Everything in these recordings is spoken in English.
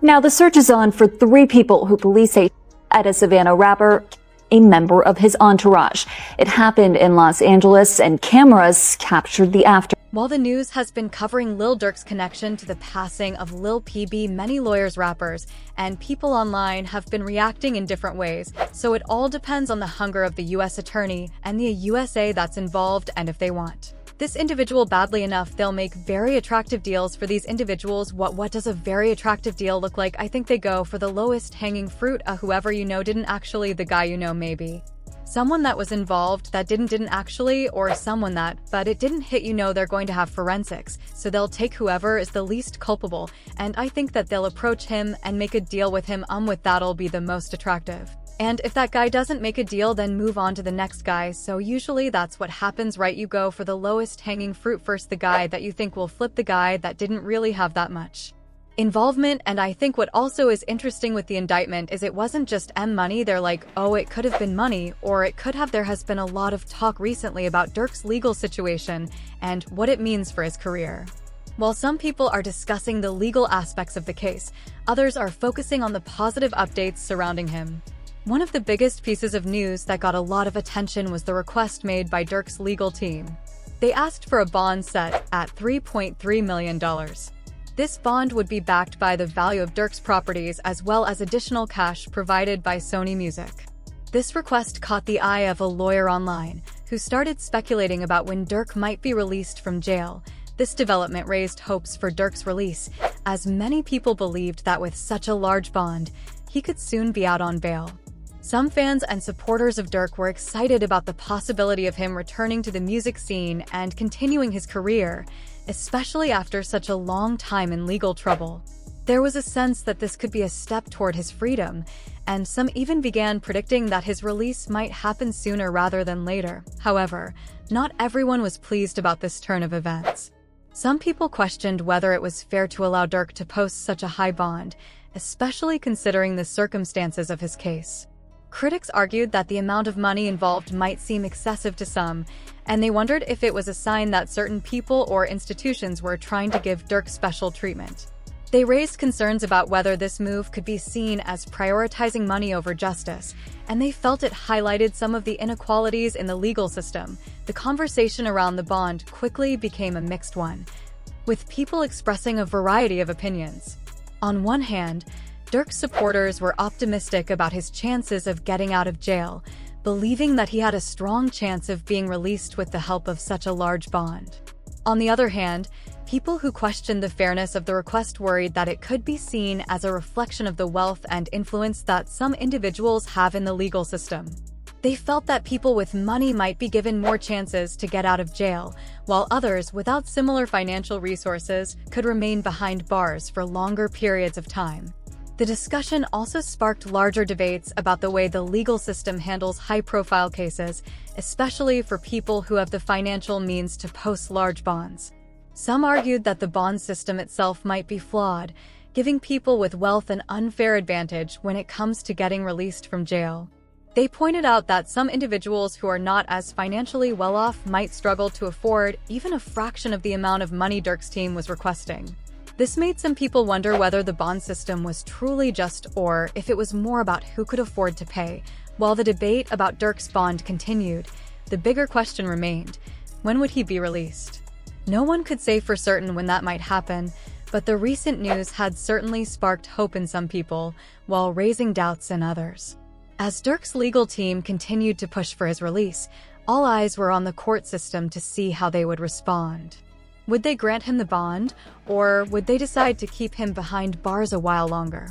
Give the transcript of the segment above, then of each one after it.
Now, the search is on for 3 people who police say at a Savannah rapper, a member of his entourage. It happened in Los Angeles, and cameras captured the after. While the news has been covering Lil Durk's connection to the passing of Lil PB, many lawyers, rappers, and people online have been reacting in different ways, so it all depends on the hunger of the U.S. attorney and the USA that's involved and if they want this individual badly enough, they'll make very attractive deals for these individuals. What does a very attractive deal look like? I think they go for the lowest hanging fruit, whoever you know didn't actually, the guy you know maybe. Someone that was involved that didn't actually, or someone that, but it didn't hit, you know they're going to have forensics, so they'll take whoever is the least culpable, and I think that they'll approach him and make a deal with him, with that'll be the most attractive. And if that guy doesn't make a deal, then move on to the next guy, so usually that's what happens, right? You go for the lowest hanging fruit first, the guy that you think will flip the guy that didn't really have that much involvement. And I think what also is interesting with the indictment is it wasn't just money. They're like, oh, it could have been money, or it could have. There has been a lot of talk recently about Durk's legal situation and what it means for his career. While some people are discussing the legal aspects of the case, others are focusing on the positive updates surrounding him. One of the biggest pieces of news that got a lot of attention was the request made by Durk's legal team. They asked for a bond set at $3.3 million. This bond would be backed by the value of Durk's properties as well as additional cash provided by Sony Music. This request caught the eye of a lawyer online, who started speculating about when Durk might be released from jail. This development raised hopes for Durk's release, as many people believed that with such a large bond, he could soon be out on bail. Some fans and supporters of Durk were excited about the possibility of him returning to the music scene and continuing his career, especially after such a long time in legal trouble. There was a sense that this could be a step toward his freedom, and some even began predicting that his release might happen sooner rather than later. However, not everyone was pleased about this turn of events. Some people questioned whether it was fair to allow Durk to post such a high bond, especially considering the circumstances of his case. Critics argued that the amount of money involved might seem excessive to some, and they wondered if it was a sign that certain people or institutions were trying to give Durk special treatment. They raised concerns about whether this move could be seen as prioritizing money over justice, and they felt it highlighted some of the inequalities in the legal system. The conversation around the bond quickly became a mixed one, with people expressing a variety of opinions. On one hand, Durk's supporters were optimistic about his chances of getting out of jail, believing that he had a strong chance of being released with the help of such a large bond. On the other hand, people who questioned the fairness of the request worried that it could be seen as a reflection of the wealth and influence that some individuals have in the legal system. They felt that people with money might be given more chances to get out of jail, while others without similar financial resources could remain behind bars for longer periods of time. The discussion also sparked larger debates about the way the legal system handles high-profile cases, especially for people who have the financial means to post large bonds. Some argued that the bond system itself might be flawed, giving people with wealth an unfair advantage when it comes to getting released from jail. They pointed out that some individuals who are not as financially well-off might struggle to afford even a fraction of the amount of money Durk's team was requesting. This made some people wonder whether the bond system was truly just or if it was more about who could afford to pay. While the debate about Durk's bond continued, the bigger question remained: when would he be released? No one could say for certain when that might happen, but the recent news had certainly sparked hope in some people, while raising doubts in others. As Durk's legal team continued to push for his release, all eyes were on the court system to see how they would respond. Would they grant him the bond, or would they decide to keep him behind bars a while longer?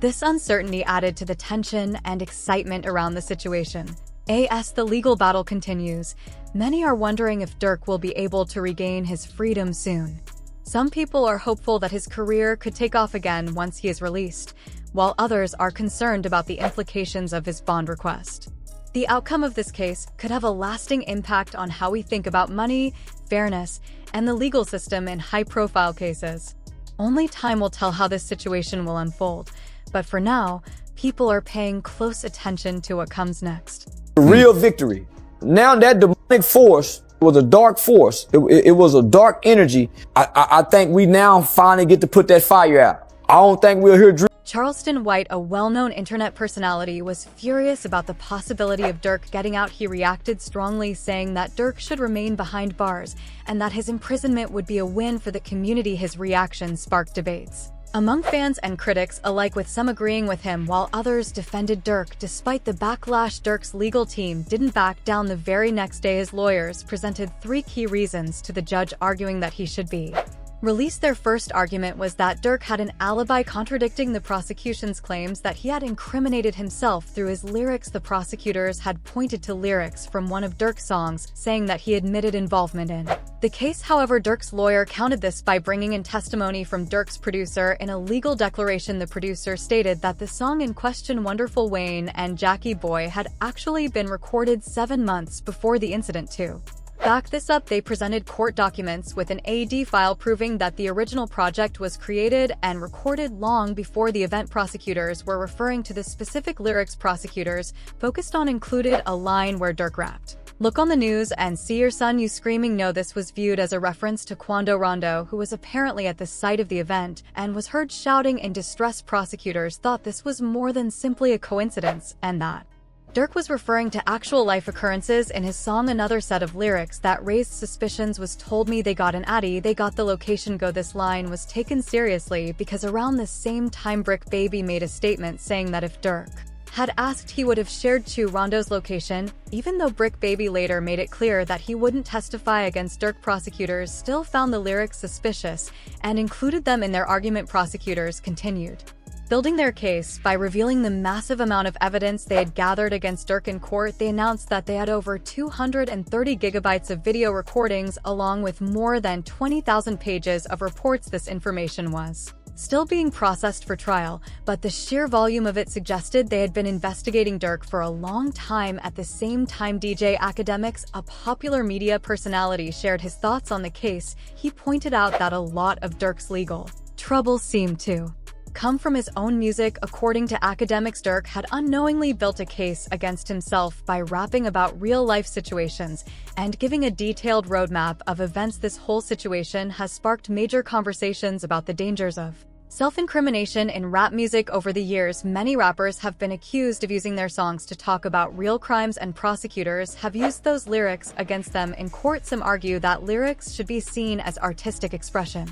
This uncertainty added to the tension and excitement around the situation. As the legal battle continues, many are wondering if Durk will be able to regain his freedom soon. Some people are hopeful that his career could take off again once he is released, while others are concerned about the implications of his bond request. The outcome of this case could have a lasting impact on how we think about money, fairness, and the legal system in high-profile cases. Only time will tell how this situation will unfold, but for now, people are paying close attention to what comes next. Real victory. Now that demonic force was a dark force. It was a dark energy. I think we now finally get to put that fire out. I don't think we'll hear Charleston White, a well-known internet personality, was furious about the possibility of Durk getting out. He reacted strongly, saying that Durk should remain behind bars and that his imprisonment would be a win for the community. His reaction sparked debates among fans and critics alike, with some agreeing with him while others defended Durk. Despite the backlash, Durk's legal team didn't back down. The very next day, his lawyers presented 3 key reasons to the judge, arguing that he should be released. Their first argument was that Durk had an alibi, contradicting the prosecution's claims that he had incriminated himself through his lyrics. The prosecutors had pointed to lyrics from one of Durk's songs, saying that he admitted involvement in the case. However, Durk's lawyer countered this by bringing in testimony from Durk's producer. In a legal declaration, the producer stated that the song in question, Wonderful Wayne and Jackie Boy, had actually been recorded 7 months before the incident too. Back this up, they presented court documents with an AD file proving that the original project was created and recorded long before the event. Prosecutors were referring to the specific lyrics. Prosecutors focused on included a line where Durk rapped, "Look on the news and see your son, you screaming." No, this was viewed as a reference to Quando Rondo, who was apparently at the site of the event and was heard shouting in distress. Prosecutors thought this was more than simply a coincidence, and that Durk was referring to actual life occurrences in his song. Another set of lyrics that raised suspicions was "Told me they got an Addy, they got the location, go." This line was taken seriously because around the same time Brick Baby made a statement saying that if Durk had asked, he would have shared Rondo's location. Even though Brick Baby later made it clear that he wouldn't testify against Durk, prosecutors still found the lyrics suspicious and included them in their argument. Prosecutors continued building their case by revealing the massive amount of evidence they had gathered against Durk. In court, they announced that they had over 230 gigabytes of video recordings along with more than 20,000 pages of reports. This information was still being processed for trial, but the sheer volume of it suggested they had been investigating Durk for a long time. At the same time, DJ Academics, a popular media personality, shared his thoughts on the case. He pointed out that a lot of Durk's legal trouble seemed to come from his own music. According to Academics, Durk had unknowingly built a case against himself by rapping about real-life situations and giving a detailed roadmap of events. This whole situation has sparked major conversations about the dangers of self-incrimination in rap music. Over the years, many rappers have been accused of using their songs to talk about real crimes, and prosecutors have used those lyrics against them in court. Some argue that lyrics should be seen as artistic expression,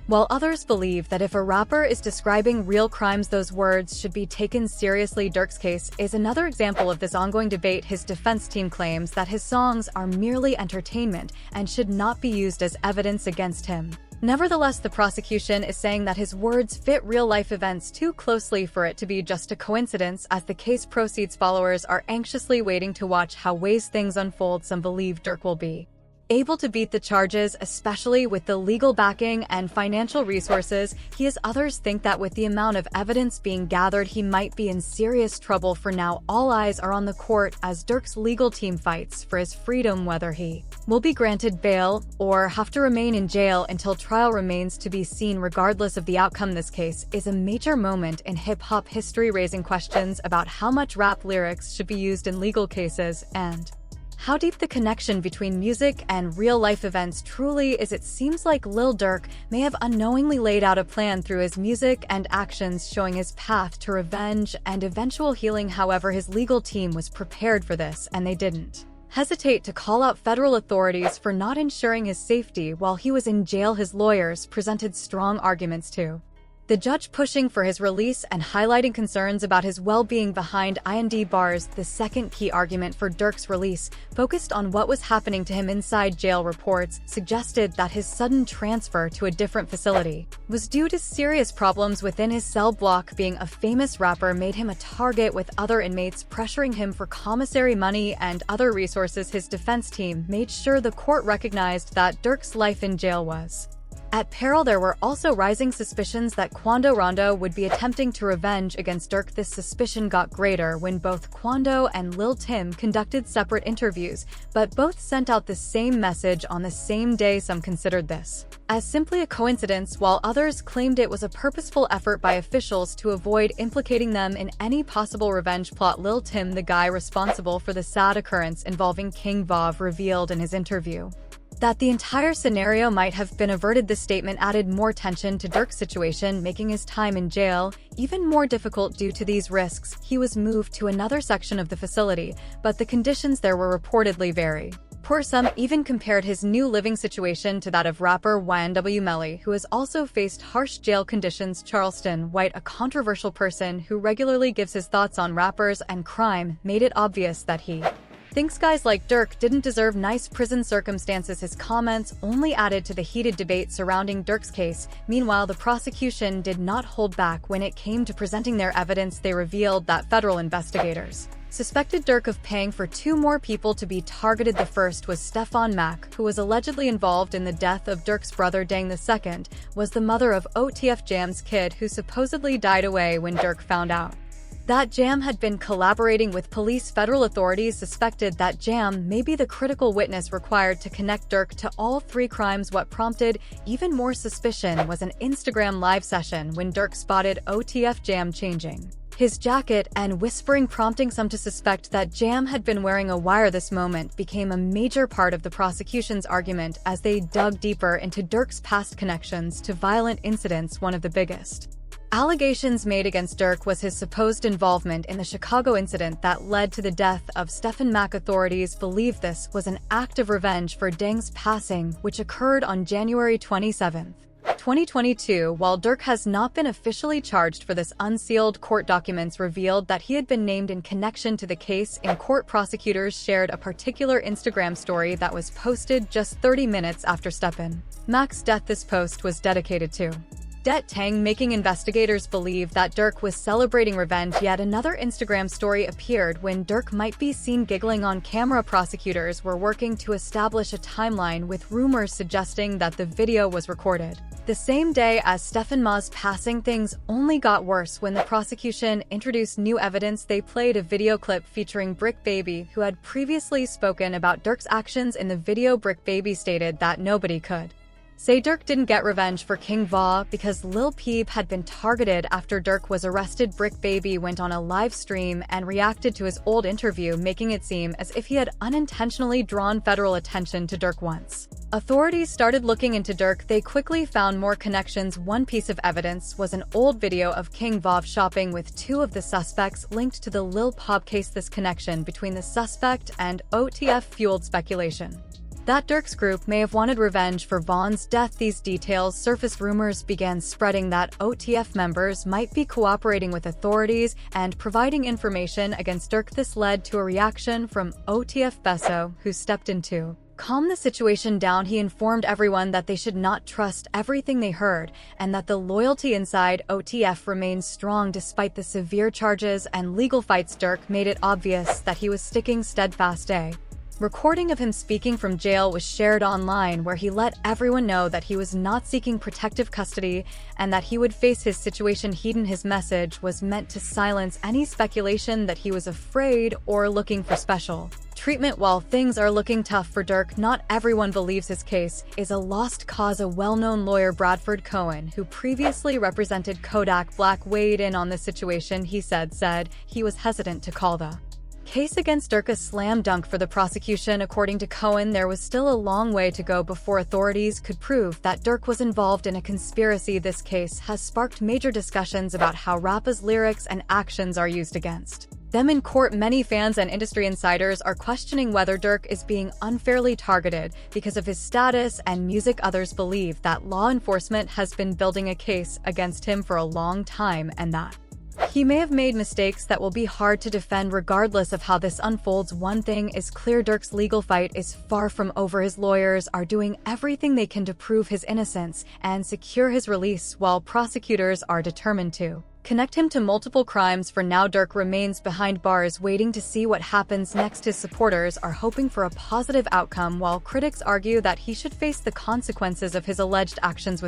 while others believe that if a rapper is describing real crimes, those words should be taken seriously. Durk's case is another example of this ongoing debate. His defense team claims that his songs are merely entertainment and should not be used as evidence against him. Nevertheless, the prosecution is saying that his words fit real-life events too closely for it to be just a coincidence. As the case proceeds, followers are anxiously waiting to watch how things unfold. Some believe Durk will be able to beat the charges, especially with the legal backing and financial resources he has. Others think that with the amount of evidence being gathered, he might be in serious trouble. For now, all eyes are on the court as Durk's legal team fights for his freedom. Whether he will be granted bail or have to remain in jail until trial remains to be seen. Regardless of the outcome, this case is a major moment in hip-hop history, raising questions about how much rap lyrics should be used in legal cases and how deep the connection between music and real-life events truly is. It seems like Lil Durk may have unknowingly laid out a plan through his music and actions, showing his path to revenge and eventual healing. However, his legal team was prepared for this, and they didn't hesitate to call out federal authorities for not ensuring his safety while he was in jail. His lawyers presented strong arguments too, the judge pushing for his release and highlighting concerns about his well-being behind bars. The second key argument for Durk's release focused on what was happening to him inside jail. Reports suggested that his sudden transfer to a different facility was due to serious problems within his cell block. Being a famous rapper made him a target, with other inmates pressuring him for commissary money and other resources. His defense team made sure the court recognized that Durk's life in jail was at peril. There were also rising suspicions that Quando Rondo would be attempting to revenge against Durk. This suspicion got greater when both Quando and Lil Tim conducted separate interviews, but both sent out the same message on the same day. Some considered this as simply a coincidence, while others claimed it was a purposeful effort by officials to avoid implicating them in any possible revenge plot. Lil Tim, the guy responsible for the sad occurrence involving King Vav, revealed in his interview That the entire scenario might have been averted, this statement added more tension to Durk's situation, making his time in jail even more difficult. Due to these risks, he was moved to another section of the facility, but the conditions there were reportedly very poor. Some even compared his new living situation to that of rapper YNW Melly, who has also faced harsh jail conditions. Charleston White, a controversial person who regularly gives his thoughts on rappers and crime, made it obvious that he thinks guys like Durk didn't deserve nice prison circumstances. His comments only added to the heated debate surrounding Durk's case. Meanwhile, the prosecution did not hold back when it came to presenting their evidence. They revealed that federal investigators suspected Durk of paying for 2 more people to be targeted. The first was Stefan Mack, who was allegedly involved in the death of Durk's brother. Dang. The second was the mother of OTF Jam's kid, who supposedly died away when Durk found out that Jam had been collaborating with police. Federal authorities suspected that Jam may be the critical witness required to connect Durk to all 3 crimes. What prompted even more suspicion was an Instagram live session when Durk spotted OTF Jam changing his jacket and whispering, prompting some to suspect that Jam had been wearing a wire. This moment became a major part of the prosecution's argument as they dug deeper into Durk's past connections to violent incidents. One of the biggest allegations made against Durk was his supposed involvement in the Chicago incident that led to the death of Stefan Mack. Authorities believe this was an act of revenge for Dang's passing, which occurred on January 27, 2022. While Durk has not been officially charged for this, unsealed court documents revealed that he had been named in connection to the case. In court, prosecutors shared a particular Instagram story that was posted just 30 minutes after Stefan Mack's death. This post was dedicated to Det Tang, making investigators believe that Durk was celebrating revenge. Yet another Instagram story appeared when Durk might be seen giggling on camera. Prosecutors were working to establish a timeline, with rumors suggesting that the video was recorded the same day as Stefan Ma's passing. Things only got worse when the prosecution introduced new evidence. They played a video clip featuring Brick Baby, who had previously spoken about Durk's actions in the video. Brick Baby stated that nobody could say Durk didn't get revenge for King Va because Lil Peep had been targeted after Durk was arrested. Brick Baby went on a live stream and reacted to his old interview, making it seem as if he had unintentionally drawn federal attention to Durk. Once authorities started looking into Durk, they quickly found more connections. One piece of evidence was an old video of King Va shopping with 2 of the suspects linked to the Lil Pop case. This connection between the suspect and OTF fueled speculation that Durk's group may have wanted revenge for Vaughn's death. These details surfaced. Rumors began spreading that OTF members might be cooperating with authorities and providing information against Durk. This led to a reaction from OTF Besso, who stepped in to calm the situation down. He informed everyone that they should not trust everything they heard, and that the loyalty inside OTF remains strong despite the severe charges and legal fights. Durk made it obvious that he was sticking steadfast. A recording of him speaking from jail was shared online, where he let everyone know that he was not seeking protective custody and that he would face his situation. His message was meant to silence any speculation that he was afraid or looking for special treatment. While things are looking tough for Durk, not everyone believes his case is a lost cause. A well-known lawyer, Bradford Cohen, who previously represented Kodak Black, weighed in on the situation. He said he was hesitant to call the case against Durk a slam dunk for the prosecution. According to Cohen, there was still a long way to go before authorities could prove that Durk was involved in a conspiracy. This case has sparked major discussions about how rappers' lyrics and actions are used against them in court. Many fans and industry insiders are questioning whether Durk is being unfairly targeted because of his status and music. Others believe that law enforcement has been building a case against him for a long time and that he may have made mistakes that will be hard to defend. Regardless of how this unfolds, one thing is clear: Durk's legal fight is far from over. His lawyers are doing everything they can to prove his innocence and secure his release, while prosecutors are determined to connect him to multiple crimes. For now, Durk remains behind bars, waiting to see what happens next. His supporters are hoping for a positive outcome, while critics argue that he should face the consequences of his alleged actions.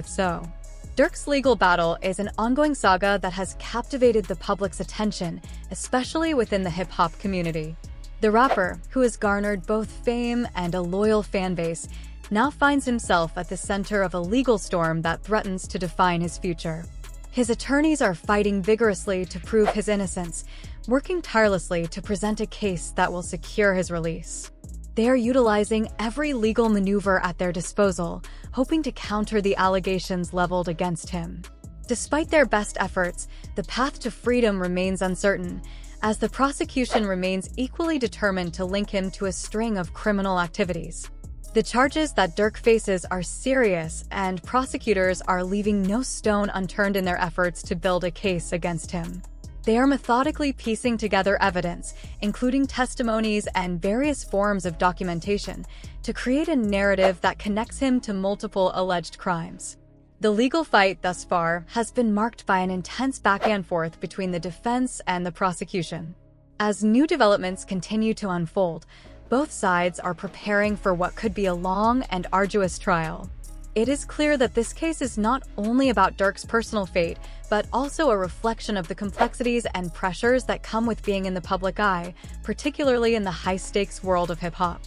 Durk's legal battle is an ongoing saga that has captivated the public's attention, especially within the hip-hop community. The rapper, who has garnered both fame and a loyal fan base, now finds himself at the center of a legal storm that threatens to define his future. His attorneys are fighting vigorously to prove his innocence, working tirelessly to present a case that will secure his release. They are utilizing every legal maneuver at their disposal, hoping to counter the allegations leveled against him. Despite their best efforts, the path to freedom remains uncertain, as the prosecution remains equally determined to link him to a string of criminal activities. The charges that Durk faces are serious, and prosecutors are leaving no stone unturned in their efforts to build a case against him. They are methodically piecing together evidence, including testimonies and various forms of documentation, to create a narrative that connects him to multiple alleged crimes. The legal fight thus far has been marked by an intense back and forth between the defense and the prosecution. As new developments continue to unfold, both sides are preparing for what could be a long and arduous trial. It is clear that this case is not only about Durk's personal fate, but also a reflection of the complexities and pressures that come with being in the public eye, particularly in the high-stakes world of hip-hop.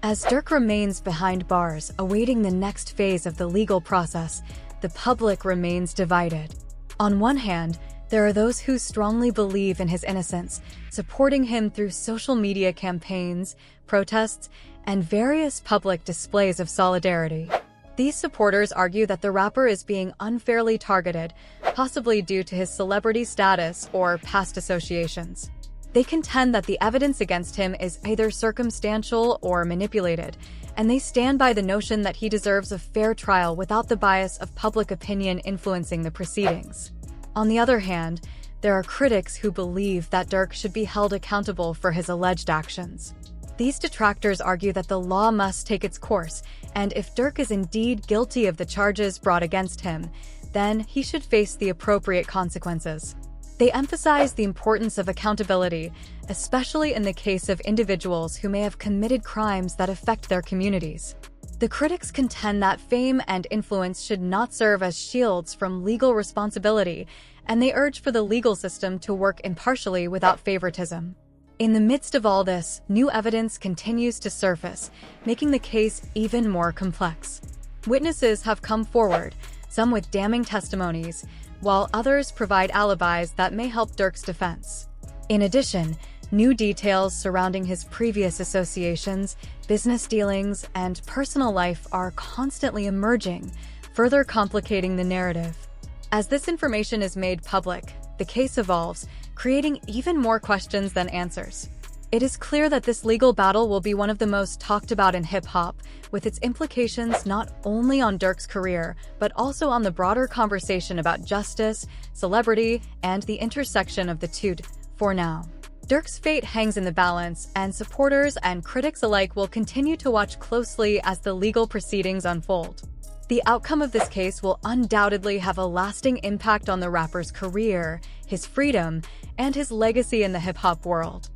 As Durk remains behind bars, awaiting the next phase of the legal process, the public remains divided. On one hand, there are those who strongly believe in his innocence, supporting him through social media campaigns, protests, and various public displays of solidarity. These supporters argue that the rapper is being unfairly targeted, possibly due to his celebrity status or past associations. They contend that the evidence against him is either circumstantial or manipulated, and they stand by the notion that he deserves a fair trial without the bias of public opinion influencing the proceedings. On the other hand, there are critics who believe that Durk should be held accountable for his alleged actions. These detractors argue that the law must take its course, and if Durk is indeed guilty of the charges brought against him, then he should face the appropriate consequences. They emphasize the importance of accountability, especially in the case of individuals who may have committed crimes that affect their communities. The critics contend that fame and influence should not serve as shields from legal responsibility, and they urge for the legal system to work impartially without favoritism. In the midst of all this, new evidence continues to surface, making the case even more complex. Witnesses have come forward, some with damning testimonies, while others provide alibis that may help Durk's defense. In addition, new details surrounding his previous associations, business dealings, and personal life are constantly emerging, further complicating the narrative. As this information is made public, the case evolves, creating even more questions than answers. It is clear that this legal battle will be one of the most talked about in hip-hop, with its implications not only on Durk's career, but also on the broader conversation about justice, celebrity, and the intersection of the two. For now, Durk's fate hangs in the balance, and supporters and critics alike will continue to watch closely as the legal proceedings unfold. The outcome of this case will undoubtedly have a lasting impact on the rapper's career, his freedom, and his legacy in the hip-hop world.